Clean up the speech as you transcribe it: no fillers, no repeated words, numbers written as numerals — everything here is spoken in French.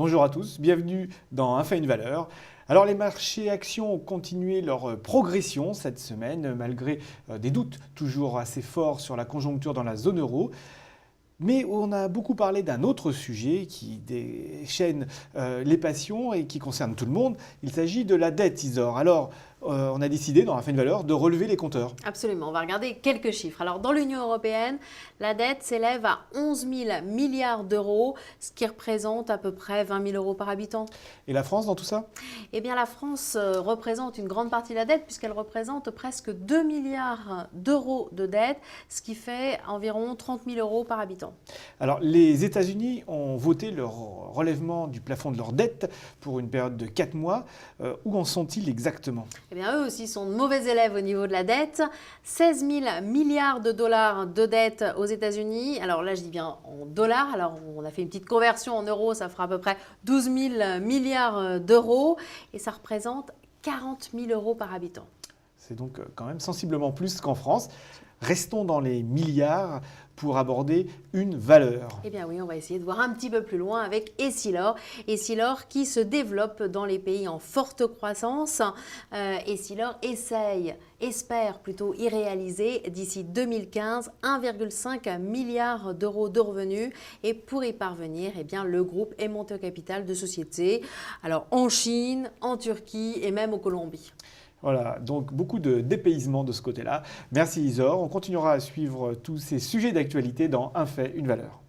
Bonjour à tous, bienvenue dans Un fait une valeur. Alors les marchés actions ont continué leur progression cette semaine malgré des doutes toujours assez forts sur la conjoncture dans la zone euro. Mais on a beaucoup parlé d'un autre sujet qui déchaîne les passions et qui concerne tout le monde. Il s'agit de la dette, Isor. Alors, on a décidé, dans la fin de valeur, de relever les compteurs. Absolument, on va regarder quelques chiffres. Alors dans l'Union européenne, la dette s'élève à 11 000 milliards d'euros, ce qui représente à peu près 20 000 euros par habitant. Et la France dans tout ça? Eh bien la France représente une grande partie de la dette puisqu'elle représente presque 2 milliards d'euros de dette, ce qui fait environ 30 000 euros par habitant. Alors, les États-Unis ont voté leur relèvement du plafond de leur dette pour une période de 4 mois. Où en sont-ils exactement? Eh bien, eux aussi sont de mauvais élèves au niveau de la dette. 16 000 milliards de dollars de dette aux États-Unis. Alors là, je dis bien en dollars. Alors, on a fait une petite conversion en euros. Ça fera à peu près 12 000 milliards d'euros. Et ça représente 40 000 euros par habitant. C'est donc quand même sensiblement plus qu'en France. Restons dans les milliards pour aborder une valeur. Eh bien oui, on va essayer de voir un petit peu plus loin avec Essilor. Essilor qui se développe dans les pays en forte croissance. Essilor espère plutôt y réaliser d'ici 2015 1,5 milliard d'euros de revenus. Et pour y parvenir, eh bien, le groupe est monté au capital de sociétés. Alors en Chine, en Turquie et même au Colombie. Voilà, donc beaucoup de dépaysement de ce côté-là. Merci Isor, on continuera à suivre tous ces sujets d'actualité dans Un fait, une valeur.